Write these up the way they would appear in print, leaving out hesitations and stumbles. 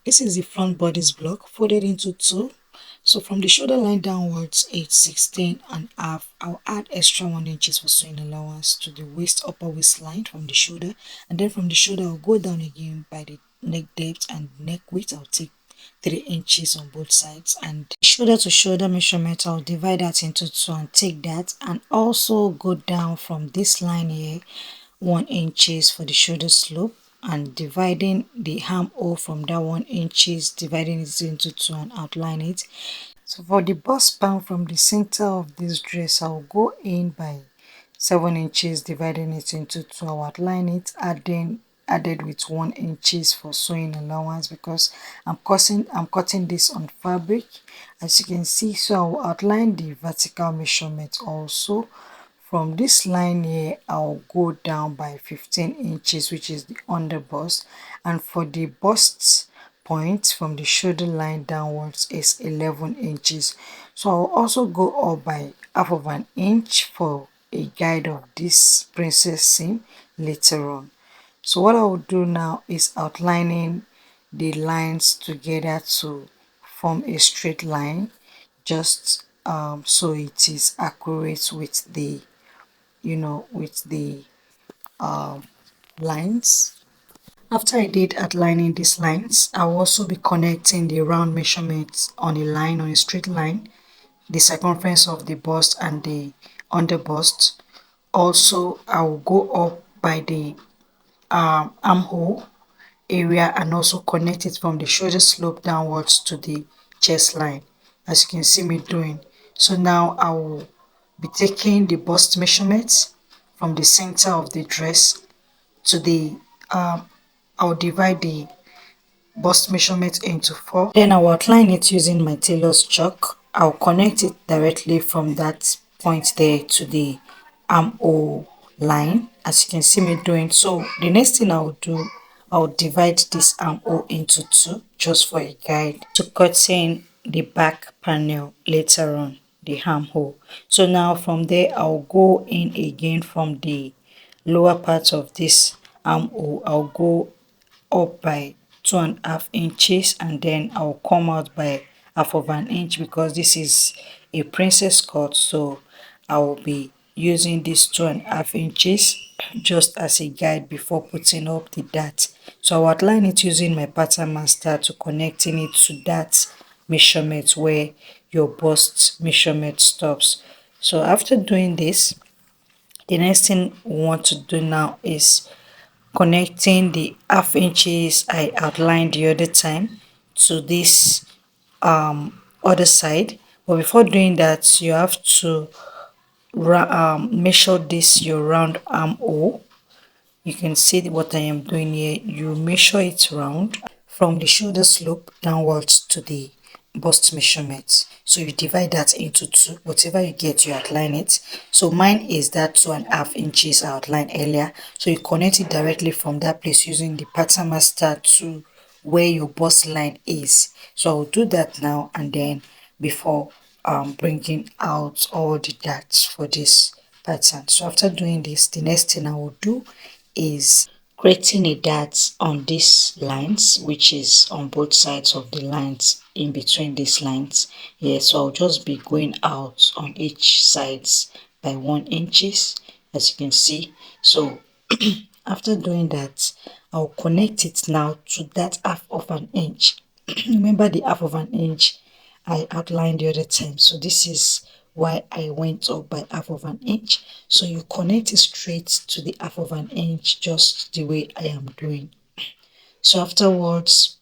This is the front bodice block folded into two. So from the shoulder line downwards, it's 16.5. I'll add extra 1 inches for sewing allowance to the waist, upper waistline from the shoulder, and then from the shoulder I'll go down again by the neck depth and neck width. I'll take 3 inches on both sides, and shoulder to shoulder measurement I'll divide that into two and take that, and also go down from this line here 1 inches for the shoulder slope, and dividing the armhole from that 1 inches, dividing it into two and outline it. So for the bust span from the center of this dress, I'll go in by 7 inches, dividing it into two. I'll outline it, added with 1 inches for sewing allowance because I'm cutting this on fabric, as you can see. So I'll outline the vertical measurement also. From this line here, I'll go down by 15 inches, which is the under bust, and for the bust point from the shoulder line downwards is 11 inches. So I'll also go up by half of an inch for a guide of this princess seam later on. So what I will do now is outlining the lines together to form a straight line, just so it is accurate with the lines. After I did outlining these lines, I will also be connecting the round measurements on a line, on a straight line, the circumference of the bust and the under bust. Also, I will go up by the armhole area and also connect it from the shoulder slope downwards to the chest line, as you can see me doing. So now I will be taking the bust measurements from the center of the dress to the I'll divide the bust measurement into 4. Then I'll outline it using my tailor's chalk. I'll connect it directly from that point there to the armhole line, as you can see me doing. So the next thing I'll do, I'll divide this armhole into two just for a guide to cutting the back panel later on, the armhole. So now from there I'll go in again from the lower part of this armhole. I'll go up by 2.5 inches, and then I'll come out by half of an inch because this is a princess cut, so I will be using these 2.5 inches just as a guide before putting up the dart. So I'll outline it using my pattern master to connecting it to that measurement where your bust measurement stops. So after doing this, the next thing we want to do now is connecting the half inches I outlined the other time to this other side. But before doing that, you have to measure this your round armhole. You can see what I am doing here. You measure it round from the shoulder slope downwards to the bust measurement. So you divide that into two. Whatever you get, you outline it. So mine is that 2.5 inches I outlined earlier. So you connect it directly from that place using the pattern master to where your bust line is. So I'll do that now and then before bringing out all the darts for this pattern. So after doing this, the next thing I will do is creating a dart on these lines, which is on both sides of the lines, in between these lines. Yeah, so I'll just be going out on each sides by 1 inches, as you can see. So after doing that, I'll connect it now to that half of an inch. Remember the half of an inch I outlined the other time. So this is why I went up by half of an inch. So you connect it straight to the half of an inch, just the way I am doing. So afterwards,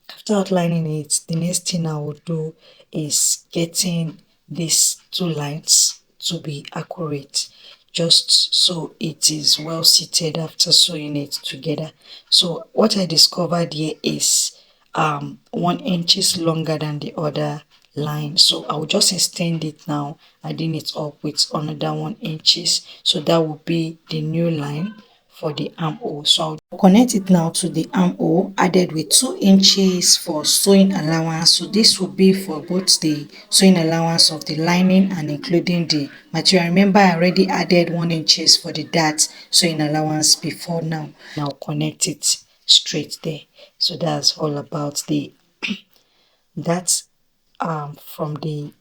after outlining it, the next thing I will do is getting these two lines to be accurate, just so it is well seated after sewing it together. So what I discovered here is 1 inch longer than the other line, so I will just extend it now, adding it up with another 1 inches, so that will be the new line for the armhole. So I'll connect it now to the armhole, added with 2 inches for sewing allowance. So this will be for both the sewing allowance of the lining and including the material. Remember, I already added 1 inches for the dart sewing allowance before now. Now connect it straight there. So that's all about the that's from the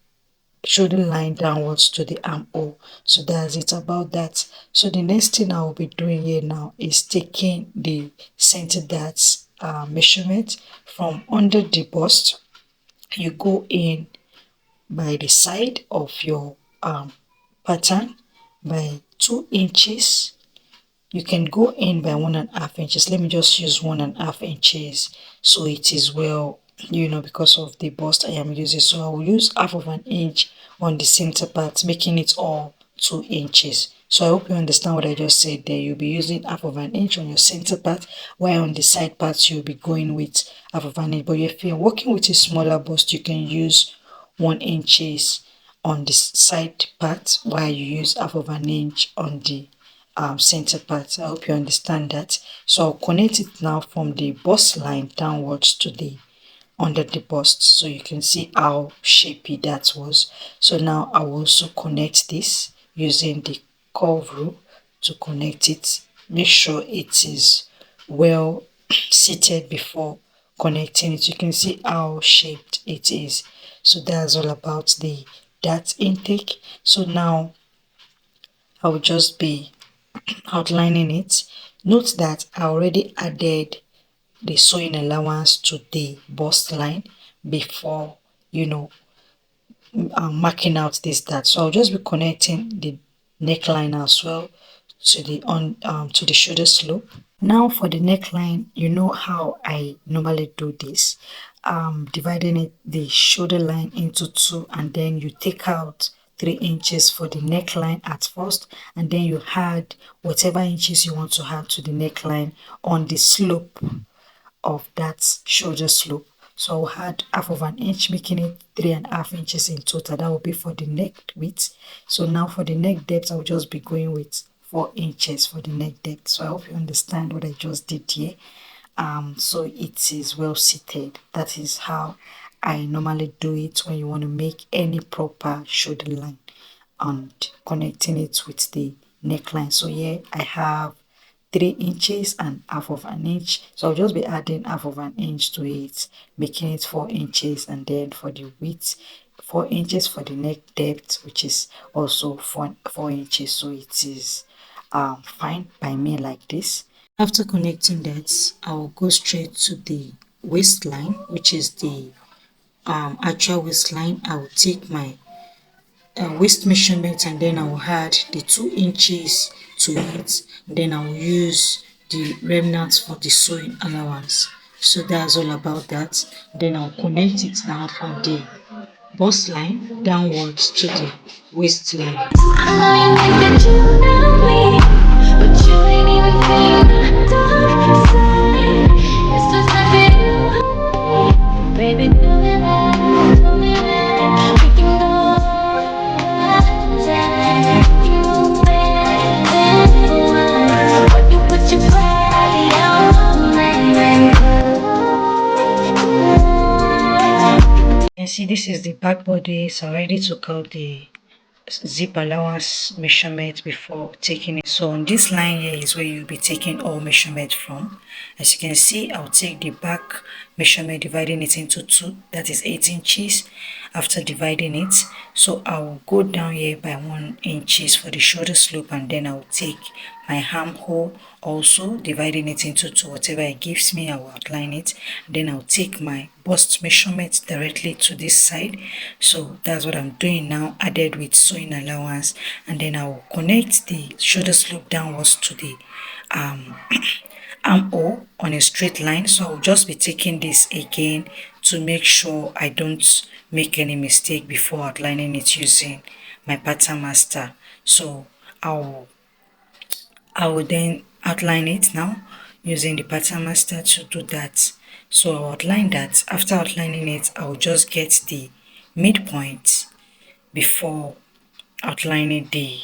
shoulder line downwards to the armhole. So that's it about that. So the next thing I will be doing here now is taking the center darts measurement from under the bust. You go in by the side of your pattern by 2 inches. You can go in by 1.5 inches. Let me just use 1.5 inches so it is well, because of the bust I am using. So I will use half of an inch on the center part, making it all 2 inches. So I hope you understand what I just said there. You'll be using half of an inch on your center part, while on the side parts you'll be going with half of an inch. But if you're working with a smaller bust, you can use 1 inches on the side part while you use half of an inch on the center part. I hope you understand that. So I'll connect it now from the bust line downwards to the under the bust, so you can see how shapy that was. So now I will also connect this using the curve rule to connect it. Make sure it is well seated before connecting it. You can see how shaped it is. So that's all about the dart intake. So now I will just be outlining it. Note that I already added the sewing allowance to the bust line before, marking out this dart. So I'll just be connecting the neckline as well to the to the shoulder slope. Now for the neckline, you know how I normally do this. Dividing the shoulder line into two, and then you take out 3 inches for the neckline at first, and then you add whatever inches you want to add to the neckline on the slope of that shoulder slope. So I'll add half of an inch, making it 3.5 inches in total. That will be for the neck width. So now for the neck depth, I'll just be going with 4 inches for the neck depth. So I hope you understand what I just did here. So it is well seated. That is how I normally do it when you want to make any proper shoulder line and connecting it with the neckline. So here I have 3 inches and half of an inch, so I'll just be adding half of an inch to it, making it 4 inches, and then for the width 4 inches for the neck depth, which is also 4 inches. So it is fine by me like this. After connecting that, I will go straight to the waistline, which is the actual waistline. I will take my waist measurement, and then I will add the 2 inches to it. Then I will use the remnants for the sewing allowance. So that's all about that. Then I'll connect it now from the bust line downwards to the waistline. You can see this is the back body, so I already took out the zip allowance measurement before taking it. So on this line here is where you'll be taking all measurement from. As you can see, I'll take the back measurement, dividing it into two, that is 8 inches. After dividing it, so I'll go down here by 1 inches for the shoulder slope, and then I'll take my armhole, also dividing it into two. Whatever it gives me, I will outline it. Then I'll take my bust measurement directly to this side. So that's what I'm doing now, added with sewing allowance, and then I will connect the shoulder slope downwards to the armhole on a straight line. So I'll just be taking this again to make sure I don't make any mistake before outlining it using my pattern master. So I will then outline it now using the pattern master to do that. So I'll outline that. After outlining it, I'll just get the midpoint before outlining the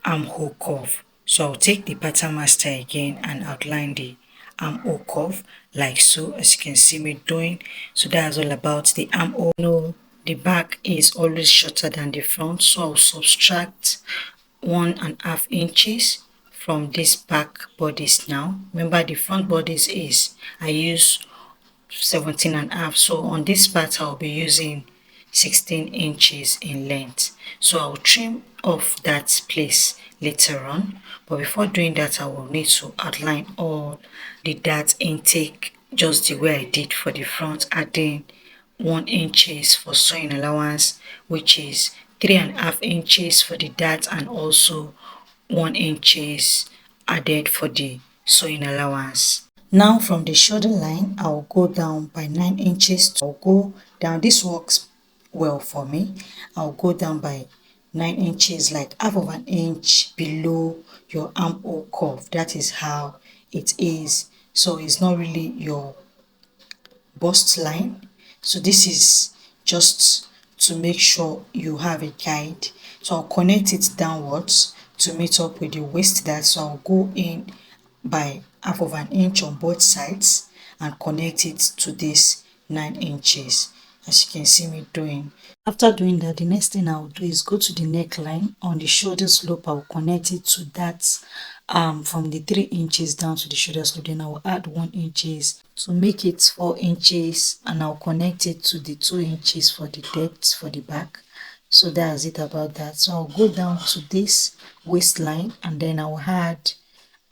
armhole curve. So I'll take the pattern master again and outline the armhole curve like so, as you can see me doing. So that's all about the armhole. No, the back is always shorter than the front, so I'll subtract 1.5 inches from this back bodies now. Remember, the front bodies is I use 17 and a half. So on this part I'll be using 16 inches in length. So I'll trim off that place later on, but before doing that I will need to outline all the dart intake just the way I did for the front, adding 1 inches for sewing allowance, which is 3.5 inches for the dart, and also 1 inches added for the sewing allowance. Now from the shoulder line, I'll go down by 9 inches. I'll go down, this works well for me. I'll go down by 9 inches, like half of an inch below your armhole curve. That is how it is. So it's not really your bust line. So this is just to make sure you have a guide. So I'll connect it downwards to meet up with the waist dart. So I'll go in by half of an inch on both sides and connect it to this 9 inches, as you can see me doing. After doing that, the next thing I'll do is go to the neckline. On the shoulder slope, I'll connect it to that from the 3 inches down to the shoulder slope. Then I'll add 1 inches to make it 4 inches, and I'll connect it to the 2 inches for the depth for the back. So that's it about that. So I'll go down to this waistline, and then I'll add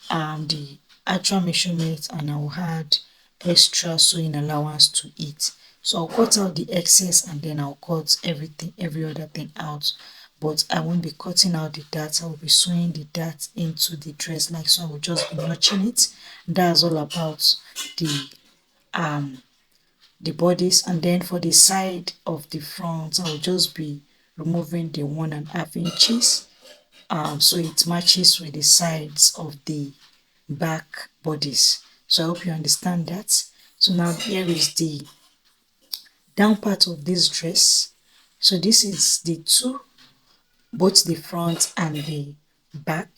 the actual measurement, and I'll add extra sewing allowance to it. So I'll cut out the excess, and then I'll cut every other thing out, but I won't be cutting out the dart. I will be sewing the dart into the dress, like so. I will just be notching it. That's all about the bodice. And then for the side of the front, I'll just be removing the 1.5 inches so it matches with the sides of the back bodice. So I hope you understand that. So now here is the down part of this dress. So this is the two, both the front and the back.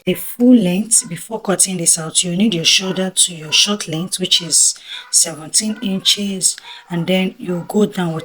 The full length. Before cutting this out, you need your shoulder to your short length, which is 17 inches, and then you go down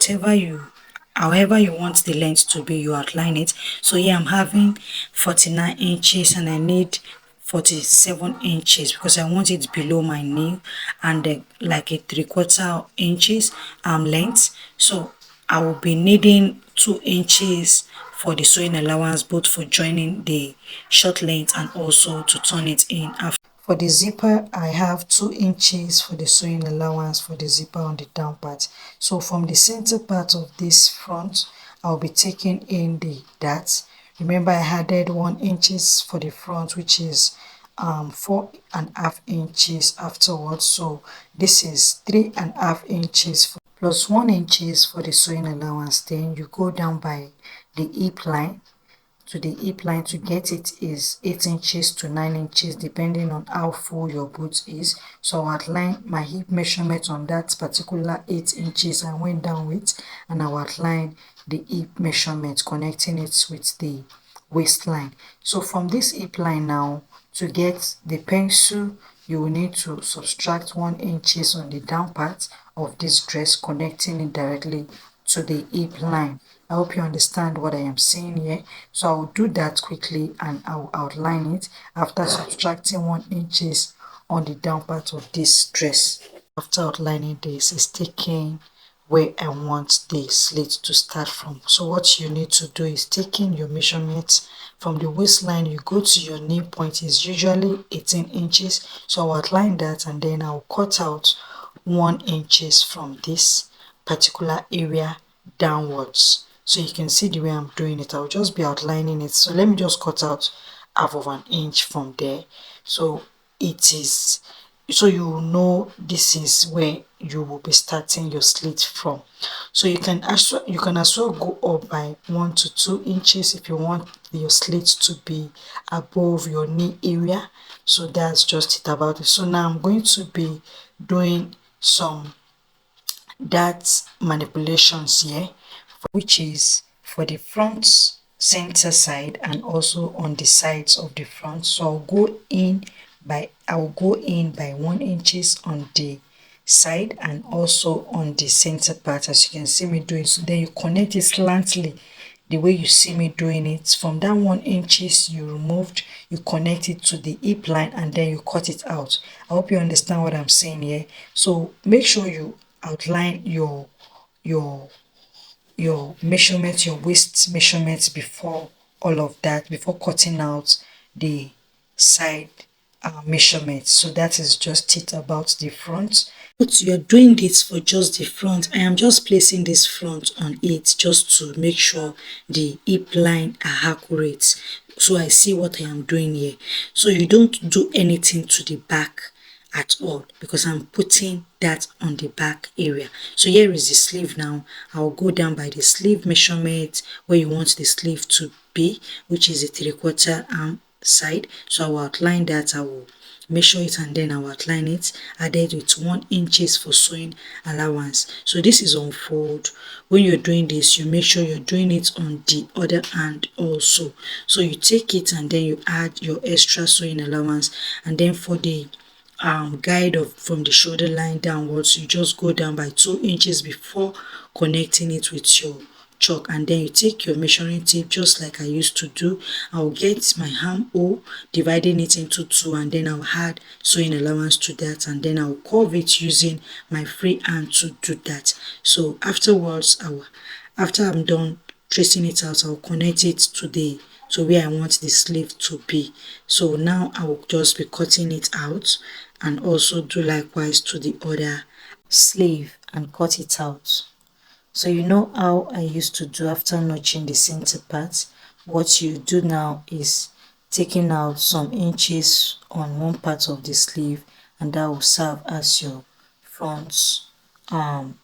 however you want the length to be, you outline it. So here I'm having 49 inches and I need 47 inches because I want it below my knee, and like a 3/4 inches length. So I will be needing 2 inches for the sewing allowance, both for joining the short length and also to turn it in after. For the zipper, I have 2 inches for the sewing allowance for the zipper on the down part. So from the center part of this front, I'll be taking in the dart. Remember, I added 1 inches for the front, which is 4.5 inches afterwards. So this is 3.5 inches plus 1 inches for the sewing allowance. Then you go down by the hip line. To the hip line to get it is 8 inches to 9 inches depending on how full your boot is. So I'll outline my hip measurement on that particular 8 inches I went down with, and I'll outline the hip measurement connecting it with the waistline. So from this hip line now, to get the pencil, you will need to subtract 1 inches on the down part of this dress, connecting it directly to the hip line. I hope you understand what I am saying here. So I will do that quickly and I will outline it after subtracting 1 inches on the down part of this dress. After outlining this, is taking where I want the slit to start from. So what you need to do is taking your measurements from the waistline, you go to your knee point, is usually 18 inches. So I'll outline that and then I'll cut out 1 inches from this particular area downwards. So you can see the way I'm doing it. I'll just be outlining it. So let me just cut out half of an inch from there. So it is, so you know this is where you will be starting your slit from. So you can as well go up by 1 to 2 inches if you want your slit to be above your knee area. So that's just it about it. So now I'm going to be doing some dart manipulations here, which is for the front center side and also on the sides of the front. So I'll go in by 1 inches on the side and also on the center part, as you can see me doing. So then you connect it slantly the way you see me doing it. From that 1 inches you removed, you connect it to the hip line and then you cut it out. I hope you understand what I'm saying here. So make sure you outline your measurements, your waist measurements before all of that, before cutting out the side measurements. So that is just it about the front. But you're doing this for just the front. I am just placing this front on it just to make sure the hip line are accurate. So I see what I am doing here. So you don't do anything to the back at all because I'm putting that on the back area. So here is the sleeve now. I'll go down by the sleeve measurement where you want the sleeve to be, which is a 3/4 arm side. So I will outline that. I will measure it and then I will outline it, added with 1 inches for sewing allowance. So this is on fold. When you're doing this, you make sure you're doing it on the other hand also. So you take it and then you add your extra sewing allowance, and then for the guide of from the shoulder line downwards, you just go down by 2 inches before connecting it with your chalk, and then you take your measuring tape just like I used to do. I'll get my armhole, dividing it into 2, and then I'll add sewing allowance to that, and then I'll curve it using my free hand to do that. So afterwards, after I'm done tracing it out, I'll connect it to where I want the sleeve to be. So now I will just be cutting it out and also do likewise to the other sleeve and cut it out. So you know how I used to do after notching the center part. What you do now is taking out some inches on one part of the sleeve, and that will serve as your front arm.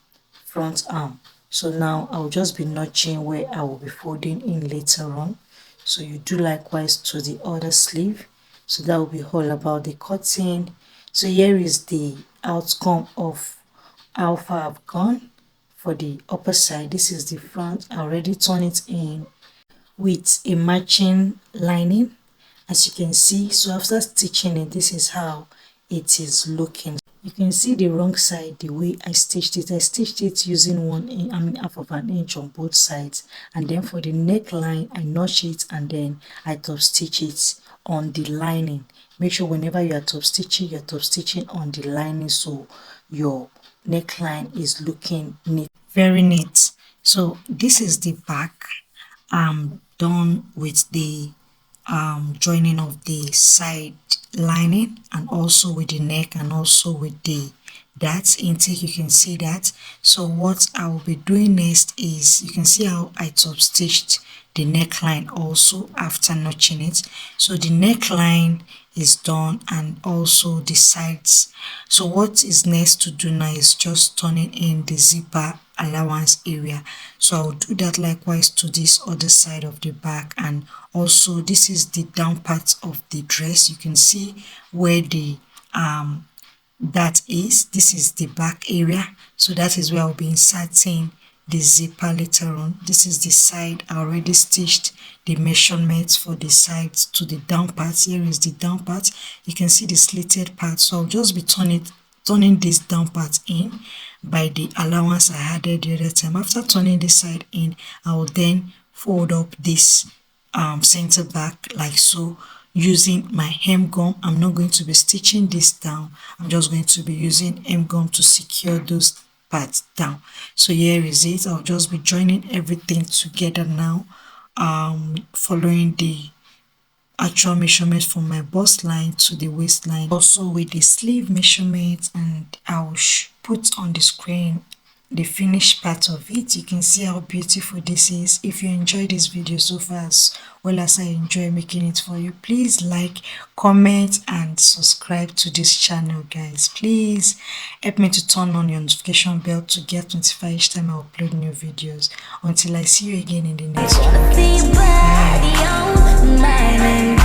So now I'll just be notching where I will be folding in later on. So you do likewise to the other sleeve. So that will be all about the cutting. So here is the outcome of how far I've gone. For the upper side, this is the front. I already turn it in with a matching lining, as you can see. So after stitching it, this is how it is looking. You can see the wrong side the way I stitched it. I stitched it using half of an inch on both sides, and then for the neckline I notch it and then I top stitch it on the lining. Make sure whenever you are top stitching, you're top stitching on the lining so your neckline is looking neat, very neat. So this is the back. I'm done with the joining of the side lining and also with the neck and also with the that intake. You can see that. So what I will be doing next is, you can see how I top stitched the neckline also after notching it. So the neckline is done and also the sides. So what is next to do now is just turning in the zipper allowance area. So I'll do that likewise to this other side of the back, and also this is the down part of the dress. You can see where the that is. This is the back area, so that is where I'll be inserting the zipper later on. This is the side. I already stitched the measurements for the sides to the down part. Here is the down part. You can see the slitted part, so I'll just be turning this down part in by the allowance I added the other time. After turning this side in, I will then fold up this center back like so, using my hem gum. I'm not going to be stitching this down. I'm just going to be using hem gum to secure those parts down. So here is it. I'll just be joining everything together now, following the actual measurement from my bust line to the waistline, also with the sleeve measurement, and I'll put on the screen the finished part of it. You can see how beautiful this is. If you enjoyed this video so far as well as I enjoy making it for you, please like, comment and subscribe to this channel, guys. Please help me to turn on your notification bell to get notified each time I upload new videos. Until I see you again in the next one, guys. Bye.